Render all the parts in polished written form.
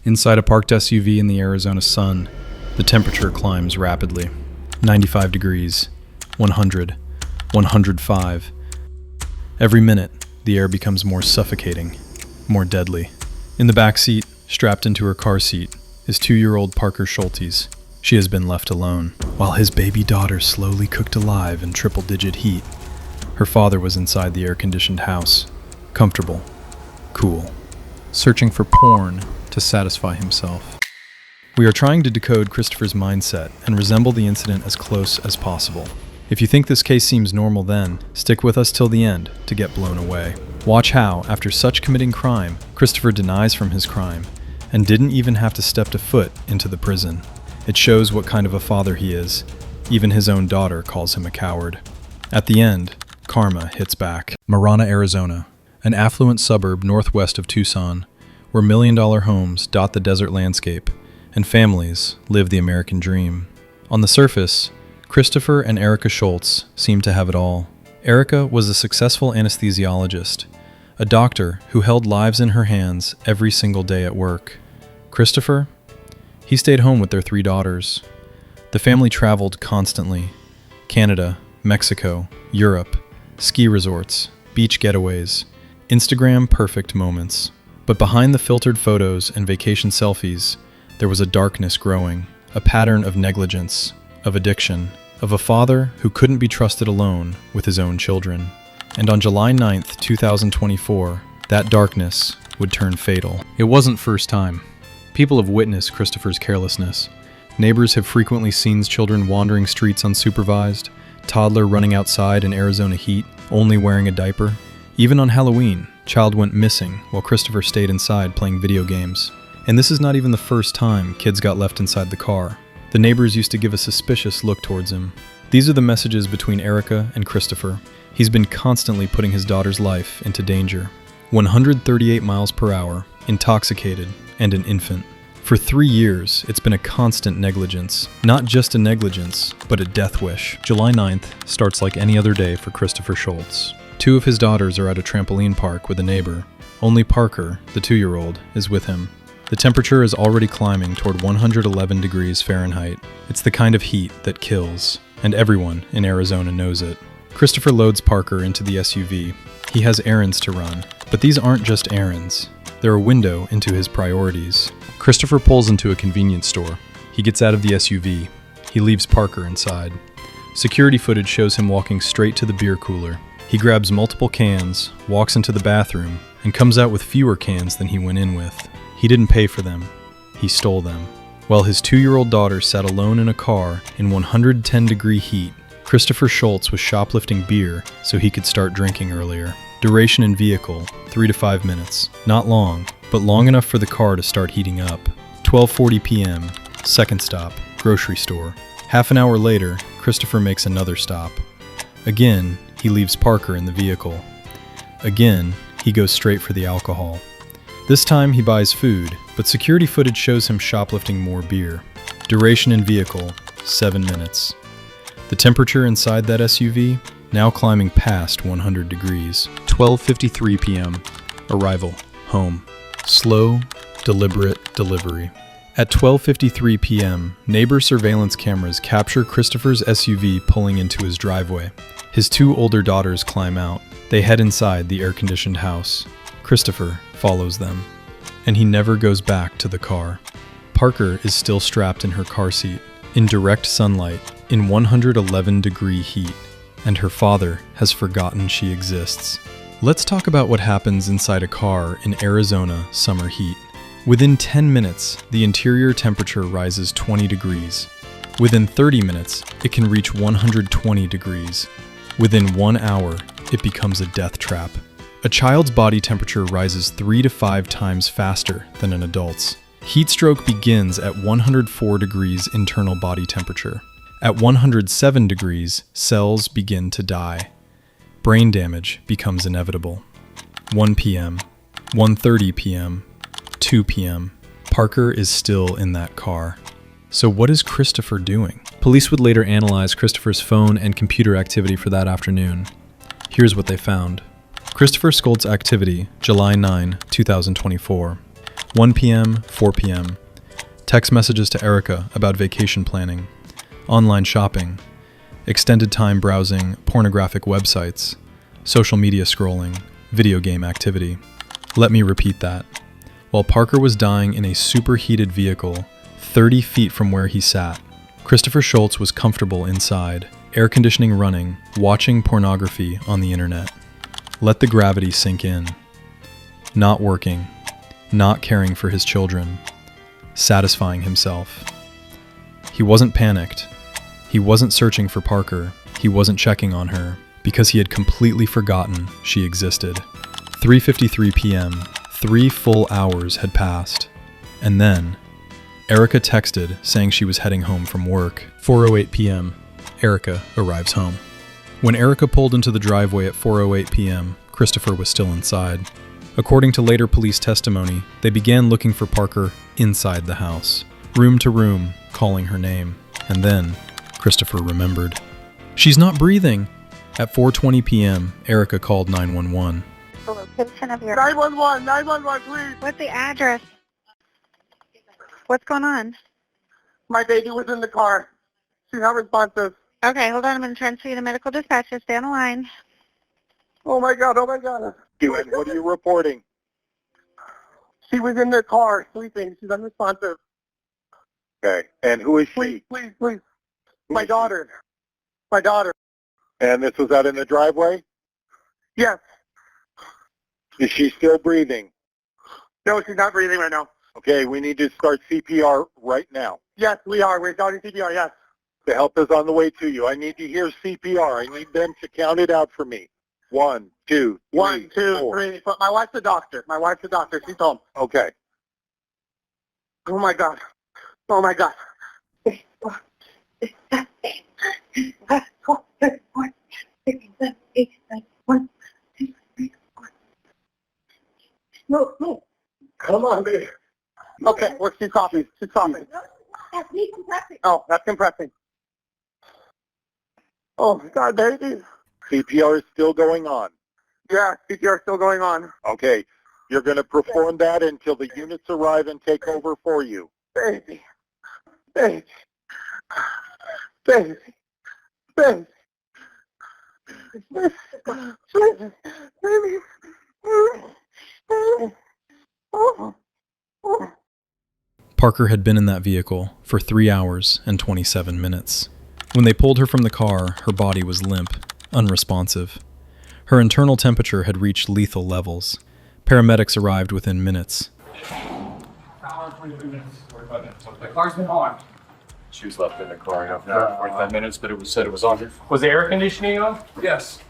Inside a parked SUV in the Arizona sun, the temperature climbs rapidly. 95 degrees, 100, 105. Every minute, the air becomes more suffocating, more deadly. In the back seat, strapped into her car seat, is 2-year-old Parker Schultes. She has been left alone, while his baby daughter slowly cooked alive in triple-digit heat. Her father was inside the air-conditioned house, comfortable, cool, searching for porn to satisfy himself. We are trying to decode Christopher's mindset and resemble the incident as close as possible. If you think this case seems normal then, stick with us till the end to get blown away. Watch how, after such committing crime, Christopher denies from his crime and didn't even have to step a foot into the prison. It shows what kind of a father he is. Even his own daughter calls him a coward. At the end, karma hits back. Marana, Arizona, an affluent suburb northwest of Tucson, where million-dollar homes dot the desert landscape and families live the American dream. On the surface, Christopher and Erica Schultes seem to have it all. Erica was a successful anesthesiologist, a doctor who held lives in her hands every single day at work. Christopher? He stayed home with their 3 daughters. The family traveled constantly. Canada, Mexico, Europe, ski resorts, beach getaways, Instagram-perfect moments. But behind the filtered photos and vacation selfies, there was a darkness growing, a pattern of negligence, of addiction, of a father who couldn't be trusted alone with his own children. And on July 9th, 2024, that darkness would turn fatal. It wasn't first time. People have witnessed Christopher's carelessness. Neighbors have frequently seen children wandering streets unsupervised, toddler running outside in Arizona heat, only wearing a diaper. Even on Halloween, child went missing while Christopher stayed inside playing video games. And this is not even the first time kids got left inside the car. The neighbors used to give a suspicious look towards him. These are the messages between Erica and Christopher. He's been constantly putting his daughter's life into danger. 138 miles per hour, intoxicated, and an infant. For 3 years, it's been a constant negligence. Not just a negligence, but a death wish. July 9th starts like any other day for Christopher Schultes. 2 of his daughters are at a trampoline park with a neighbor. Only Parker, the 2-year-old, is with him. The temperature is already climbing toward 111 degrees Fahrenheit. It's the kind of heat that kills, and everyone in Arizona knows it. Christopher loads Parker into the SUV. He has errands to run, but these aren't just errands. They're a window into his priorities. Christopher pulls into a convenience store. He gets out of the SUV. He leaves Parker inside. Security footage shows him walking straight to the beer cooler. He grabs multiple cans, walks into the bathroom, and comes out with fewer cans than he went in with. He didn't pay for them. He stole them. While his 2-year-old daughter sat alone in a car in 110-degree heat, Christopher Schultes was shoplifting beer so he could start drinking earlier. Duration in vehicle, 3 to 5 minutes. Not long, but long enough for the car to start heating up. 12:40 p.m., second stop, grocery store. Half an hour later, Christopher makes another stop. Again, he leaves Parker in the vehicle. Again, he goes straight for the alcohol. This time he buys food, but security footage shows him shoplifting more beer. Duration in vehicle, 7 minutes. The temperature inside that SUV, now climbing past 100 degrees. 12:53 p.m. Arrival, home. Slow, deliberate delivery. At 12:53 p.m., neighbor surveillance cameras capture Christopher's SUV pulling into his driveway. His 2 older daughters climb out. They head inside the air-conditioned house. Christopher follows them, and he never goes back to the car. Parker is still strapped in her car seat, in direct sunlight, in 111-degree heat, and her father has forgotten she exists. Let's talk about what happens inside a car in Arizona summer heat. Within 10 minutes, the interior temperature rises 20 degrees. Within 30 minutes, it can reach 120 degrees. Within 1 hour, it becomes a death trap. A child's body temperature rises 3 to 5 times faster than an adult's. Heat stroke begins at 104 degrees internal body temperature. At 107 degrees, cells begin to die. Brain damage becomes inevitable. 1 p.m., 1:30 p.m., 2 p.m. Parker is still in that car. So what is Christopher doing? Police would later analyze Christopher's phone and computer activity for that afternoon. Here's what they found. Christopher Schultes' activity, July 9, 2024. 1 p.m., 4 p.m. Text messages to Erica about vacation planning, online shopping, extended time browsing pornographic websites, social media scrolling, video game activity. Let me repeat that. While Parker was dying in a superheated vehicle 30 feet from where he sat, Christopher Schultz was comfortable inside, air conditioning running, watching pornography on the internet. Let the gravity sink in. Not working, not caring for his children, satisfying himself. He wasn't panicked. He wasn't searching for Parker. He wasn't checking on her because he had completely forgotten she existed. 3:53 p.m., 3 full hours had passed. And then, Erica texted saying she was heading home from work. 4:08 p.m., Erica arrives home. When Erica pulled into the driveway at 4:08 p.m., Christopher was still inside. According to later police testimony, they began looking for Parker inside the house, room to room, calling her name. And then, Christopher remembered. She's not breathing! At 4:20 p.m., Erica called 911. The location of your... 911, please. What's the address? What's going on? My baby was in the car. She's not responsive. Okay, hold on. I'm going to transfer you to medical dispatch. Just stay on the line. Oh my God. What are you reporting? She was in the car sleeping. She's unresponsive. Okay. And who is she? Please. My daughter. And this was out in the driveway? Yes. Is she still breathing? No, she's not breathing right now. Okay, we need to start CPR right now. Yes, we are. We're starting CPR, yes. The help is on the way to you. I need to hear CPR. I need them to count it out for me. 1, 2, 3, 1, 2, 4. 3. But my wife's a doctor. She's home. Okay. Oh my God. No. Come on, baby. Okay, she's coughing. That's me compressing. Oh, that's compressing. Oh, my God, baby. CPR is still going on. Yeah, CPR is still going on. Okay. You're going to perform that until the units arrive and take over for you. Baby. Parker had been in that vehicle for 3 hours and 27 minutes. When they pulled her from the car, her body was limp, unresponsive. Her internal temperature had reached lethal levels. Paramedics arrived within minutes. The car's been on. She was left in the car enough for 45 minutes, but it was said it was on. Was the air conditioning on? Yes.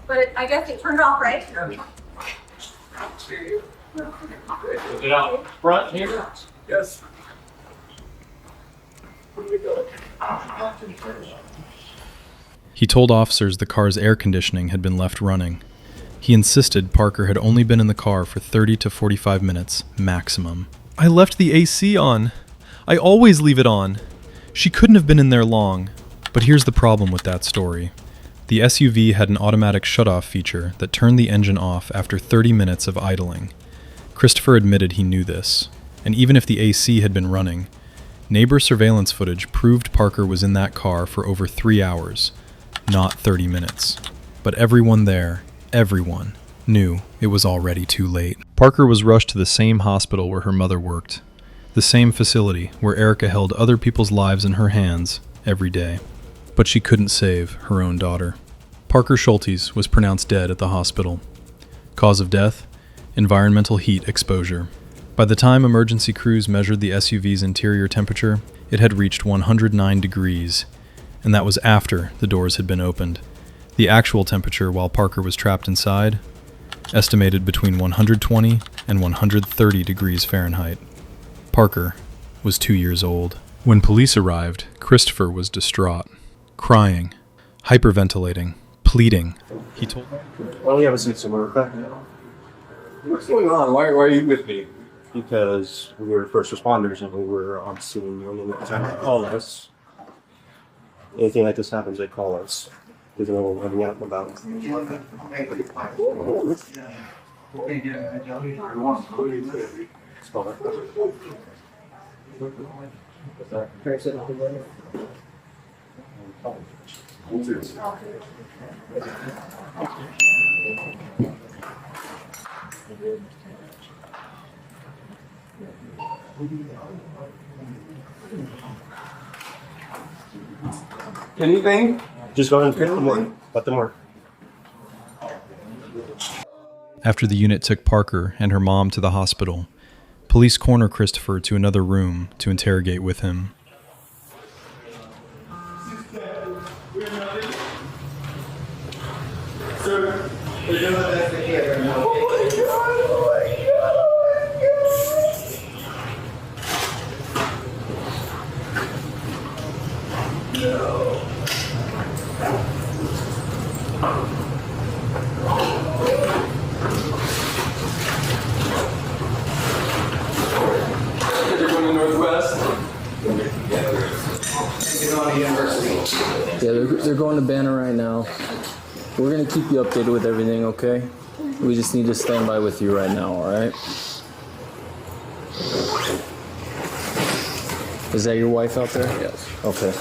But I guess it turned off, right? Is it out front here? Yes. He told officers the car's air conditioning had been left running. He insisted Parker had only been in the car for 30 to 45 minutes maximum. I left the AC on. I always leave it on. She couldn't have been in there long. But here's the problem with that story. The SUV had an automatic shutoff feature that turned the engine off after 30 minutes of idling. Christopher admitted he knew this, and even if the AC had been running, neighbor surveillance footage proved Parker was in that car for over 3 hours, not 30 minutes. But everyone there, everyone, knew it was already too late. Parker was rushed to the same hospital where her mother worked, the same facility where Erica held other people's lives in her hands every day. But she couldn't save her own daughter. Parker Schultes was pronounced dead at the hospital. Cause of death? Environmental heat exposure. By the time emergency crews measured the SUV's interior temperature, it had reached 109 degrees, and that was after the doors had been opened. The actual temperature while Parker was trapped inside? Estimated between 120 and 130 degrees Fahrenheit. Parker was 2 years old. When police arrived, Christopher was distraught, crying, hyperventilating, pleading. He told them, Why don't we have a seat somewhere, okay? What's going on? Why are you with me? Because we were first responders and we were on scene. You only have time to call us. Anything like this happens, they call us. Because they know what we're running out about. Anything? Just go ahead and pick them one. Let them work. After the unit took Parker and her mom to the hospital, police corner Christopher to another room to interrogate with him. Yeah, they're going to Banner right now. We're gonna keep you updated with everything, okay? We just need to stand by with you right now, alright? Is that your wife out there? Yes. Okay.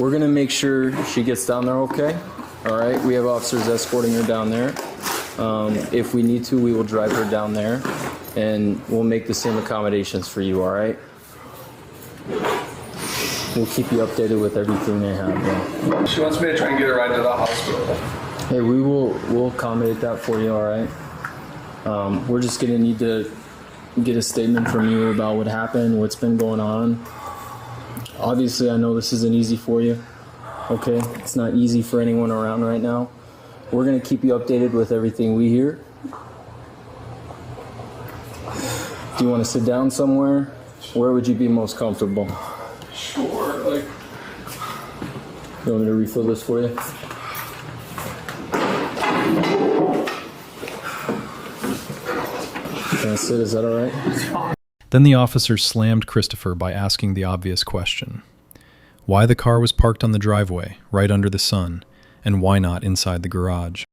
We're gonna make sure she gets down there okay? Alright, we have officers escorting her down there. If we need to, we will drive her down there and we'll make the same accommodations for you, alright? We'll keep you updated with everything they have. Yeah. She wants me to try and get her ride to the hospital. Hey, we'll accommodate that for you, all right? We're just gonna need to get a statement from you about what happened, what's been going on. Obviously, I know this isn't easy for you, okay? It's not easy for anyone around right now. We're gonna keep you updated with everything we hear. Do you want to sit down somewhere? Where would you be most comfortable? Sure, like... You want me to refill this for you? Can I sit? Is that all right? Then the officer slammed Christopher by asking the obvious question. Why the car was parked on the driveway, right under the sun, and why not inside the garage?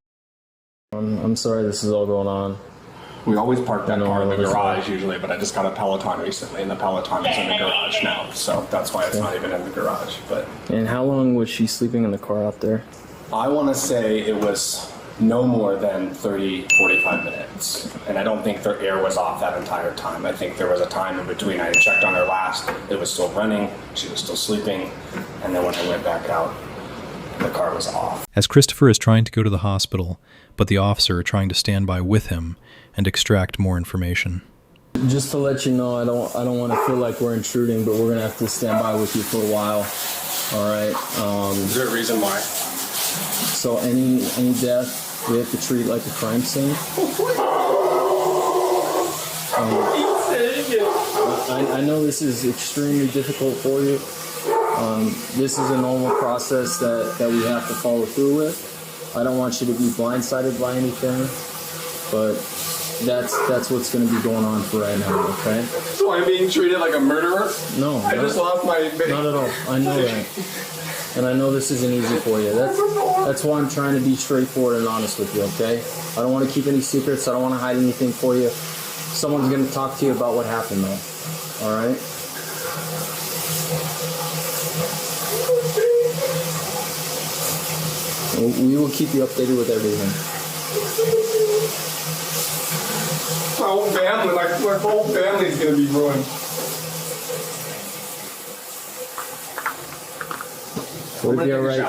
I'm sorry this is all going on. We always park that car in the garage usually, but I just got a Peloton recently, and the Peloton is in the garage now, so that's why it's not even in the garage. But And how long was she sleeping in the car out there? I want to say it was no more than 30, 45 minutes, and I don't think their air was off that entire time. I think there was a time in between. I had checked on her last, it was still running, she was still sleeping, and then when I went back out, the car was off. As Christopher is trying to go to the hospital, but the officer are trying to stand by with him and extract more information. Just to let you know, I don't want to feel like we're intruding, but we're gonna have to stand by with you for a while. All right. Is there a reason why? So any death, we have to treat like a crime scene. I know this is extremely difficult for you. This is a normal process that we have to follow through with. I don't want you to be blindsided by anything, but that's what's going to be going on for right now, okay? So I'm being treated like a murderer? No. I just lost my... Not at all. I know that. And I know this isn't easy for you. That's why I'm trying to be straightforward and honest with you, okay? I don't want to keep any secrets. I don't want to hide anything for you. Someone's going to talk to you about what happened, though. All right? We will keep you updated with everything. My whole family's gonna be ruined. We'll be all right.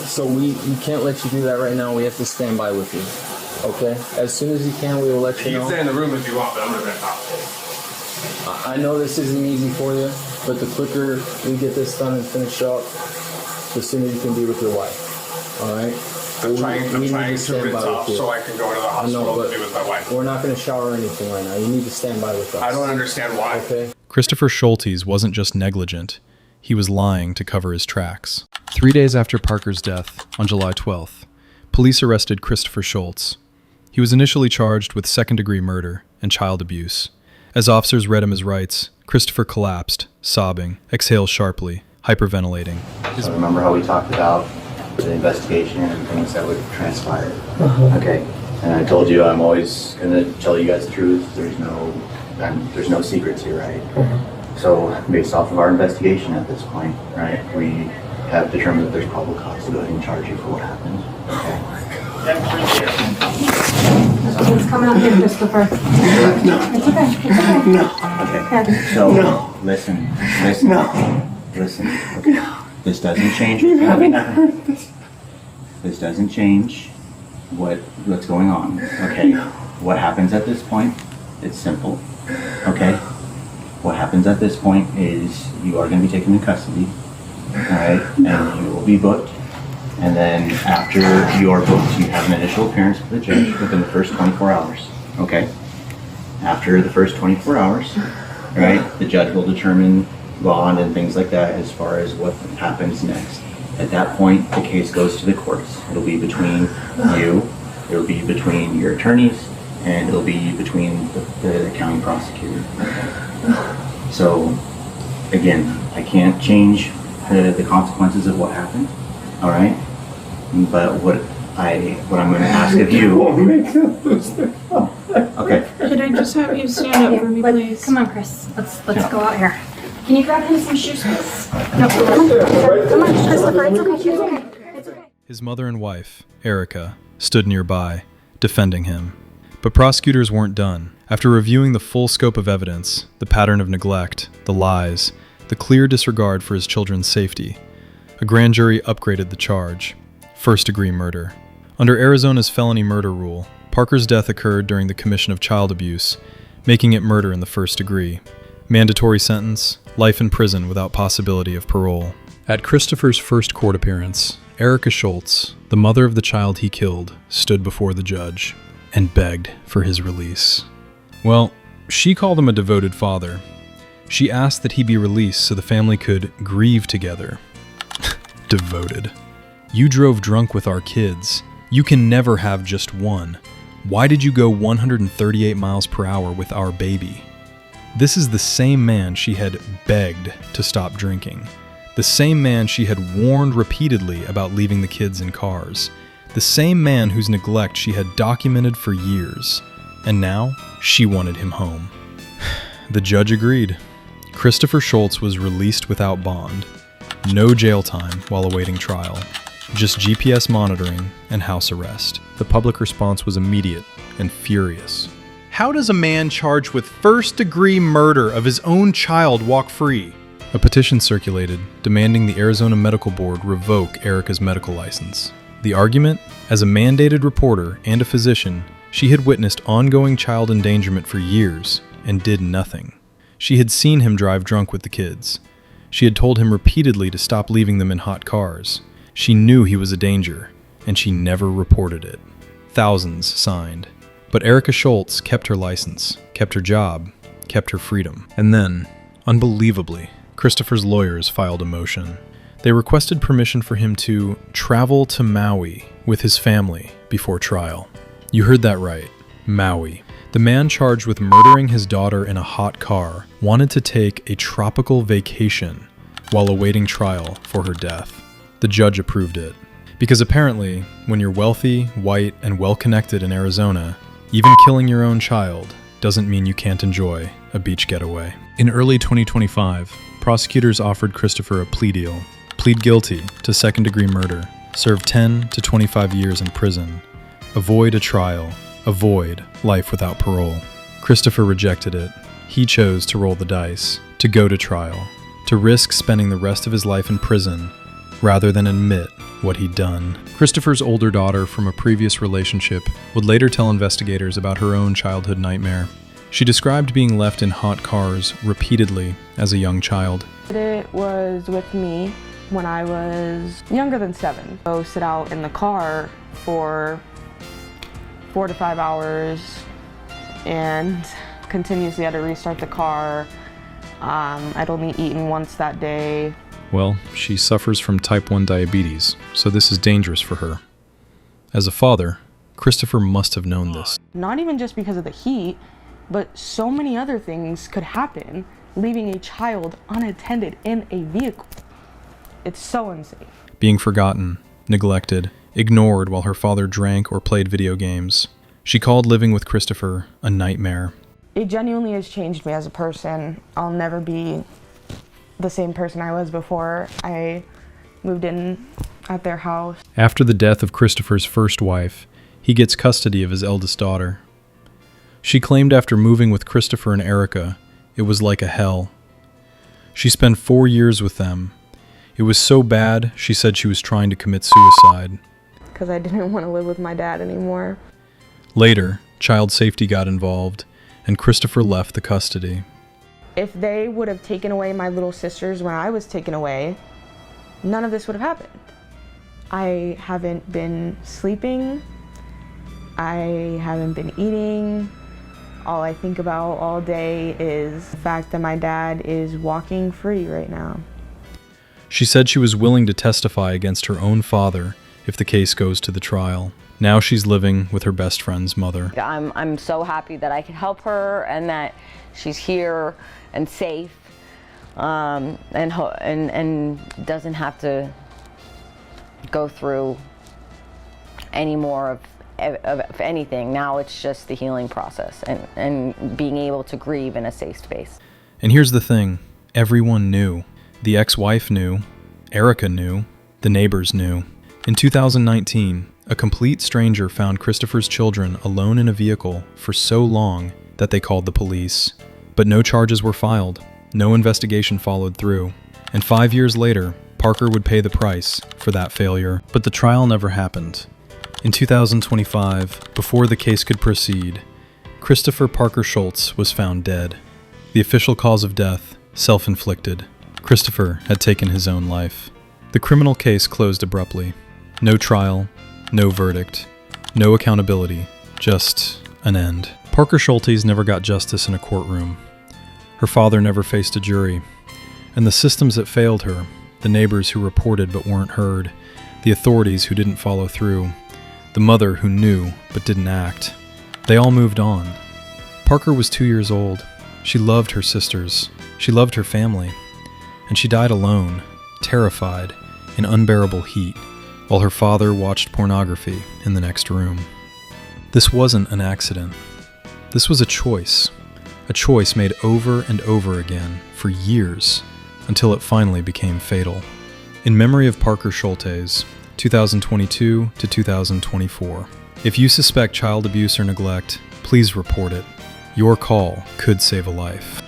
So we can't let you do that right now. We have to stand by with you. Okay? As soon as you can, we will let you You know. can stay in the room if you want, but I'm gonna talk. I know this isn't easy for you, but the quicker we get this done and finished up, the sooner you can be with your wife. All right? I'm We trying need to stand rinse by off with you. so I can go to the I know, hospital but to be with my wife. we're not going to shower or anything right now. You need to stand by with us. I don't understand why. Okay? Christopher Schultes wasn't just negligent, he was lying to cover his tracks. 3 days after Parker's death, on July 12th, police arrested Christopher Schultes. He was initially charged with second-degree murder and child abuse. As officers read him his rights, Christopher collapsed, sobbing, exhaled sharply, hyperventilating. So remember how we talked about the investigation and things that would transpire? Okay. And I told you I'm always going to tell you guys the truth. There's no there's no secrets here, right? So based off of our investigation at this point, right, we have determined that there's probable cause to go ahead and charge you for what happened. Okay. It's coming up here, Christopher. No. It's okay. It's okay. No. Okay. So No. listen. No. Listen. Okay. This doesn't change. This doesn't change what's going on. Okay. What happens at this point? It's simple. Okay. What happens at this point is you are going to be taken into custody. All right, and you will be booked. And then after you are booked, you have an initial appearance with the judge within the first 24 hours. Okay. After the first 24 hours, right, the judge will determine bond and things like that as far as what happens next. At that point, the case goes to the courts. It'll be between you, it'll be between your attorneys, and it'll be between the county prosecutor. So, again, I can't change the consequences of what happened, all right? But what I'm going to ask of you... Okay. Could I just have you stand up for me, please? Come on, Chris. Let's go out here. Can you grab him some shoes, please? No, come on, Christopher. It's okay. It's okay. It's okay. His mother and wife, Erica, stood nearby, defending him. But prosecutors weren't done. After reviewing the full scope of evidence, the pattern of neglect, the lies, the clear disregard for his children's safety, a grand jury upgraded the charge: first-degree murder. Under Arizona's felony murder rule, Parker's death occurred during the commission of child abuse, making it murder in the first degree. Mandatory sentence: life in prison without possibility of parole. At Christopher's first court appearance, Erica Schultz, the mother of the child he killed, stood before the judge and begged for his release. Well, she called him a devoted father. She asked that he be released so the family could grieve together. Devoted. You drove drunk with our kids. You can never have just one. Why did you go 138 miles per hour with our baby? This is the same man she had begged to stop drinking. The same man she had warned repeatedly about leaving the kids in cars. The same man whose neglect she had documented for years. And now, she wanted him home. The judge agreed. Christopher Schultz was released without bond. No jail time while awaiting trial. Just GPS monitoring and house arrest. The public response was immediate and furious. How does a man charged with first-degree murder of his own child walk free? A petition circulated demanding the Arizona Medical Board revoke Erica's medical license. The argument? As a mandated reporter and a physician, she had witnessed ongoing child endangerment for years and did nothing. She had seen him drive drunk with the kids. She had told him repeatedly to stop leaving them in hot cars. She knew he was a danger, and she never reported it. Thousands signed. But Erica Schultz kept her license, kept her job, kept her freedom. And then, unbelievably, Christopher's lawyers filed a motion. They requested permission for him to travel to Maui with his family before trial. You heard that right, Maui. The man charged with murdering his daughter in a hot car wanted to take a tropical vacation while awaiting trial for her death. The judge approved it. Because apparently, when you're wealthy, white, and well-connected in Arizona, even killing your own child doesn't mean you can't enjoy a beach getaway. In early 2025, prosecutors offered Christopher a plea deal. Plead guilty to second-degree murder, serve 10 to 25 years in prison, avoid a trial, avoid life without parole. Christopher rejected it. He chose to roll the dice, to go to trial, to risk spending the rest of his life in prison rather than admit what he'd done. Christopher's older daughter from a previous relationship would later tell investigators about her own childhood nightmare. She described being left in hot cars repeatedly as a young child. It was with me when I was younger than 7. So sit out in the car for 4 to 5 hours and continuously had to restart the car. I'd only eaten once that day. Well, she suffers from type 1 diabetes, so this is dangerous for her. As a father, Christopher must have known this. Not even just because of the heat, but so many other things could happen leaving a child unattended in a vehicle. It's so insane. Being forgotten, neglected, ignored while her father drank or played video games. She called living with Christopher a nightmare. It genuinely has changed me as a person. I'll never be the same person I was before I moved in at their house. After the death of Christopher's first wife, he gets custody of his eldest daughter. She claimed after moving with Christopher and Erica, it was like a hell. She spent 4 years with them. It was so bad, she said she was trying to commit suicide. Because I didn't want to live with my dad anymore. Later, child safety got involved, and Christopher left the custody. If they would have taken away my little sisters when I was taken away, none of this would have happened. I haven't been sleeping. I haven't been eating. All I think about all day is the fact that my dad is walking free right now. She said she was willing to testify against her own father if the case goes to the trial. Now she's living with her best friend's mother. I'm so happy that I can help her and that she's here and safe, and doesn't have to go through any more of anything. Now it's just the healing process and being able to grieve in a safe space. And here's the thing, everyone knew. The ex-wife knew, Erica knew, the neighbors knew. In 2019, a complete stranger found Christopher's children alone in a vehicle for so long that they called the police. But no charges were filed, no investigation followed through, and 5 years later, Parker would pay the price for that failure. But the trial never happened. In 2025, before the case could proceed, Christopher Parker Schultz was found dead. The official cause of death, self-inflicted. Christopher had taken his own life. The criminal case closed abruptly. No trial, no verdict, no accountability, just an end. Parker Schultz never got justice in a courtroom. Her father never faced a jury. And the systems that failed her, the neighbors who reported but weren't heard, the authorities who didn't follow through, the mother who knew but didn't act, they all moved on. Parker was 2 years old. She loved her sisters. She loved her family. And she died alone, terrified, in unbearable heat, while her father watched pornography in the next room. This wasn't an accident. This was a choice made over and over again for years, until it finally became fatal. In memory of Parker Schultz, 2022 to 2024. If you suspect child abuse or neglect, please report it. Your call could save a life.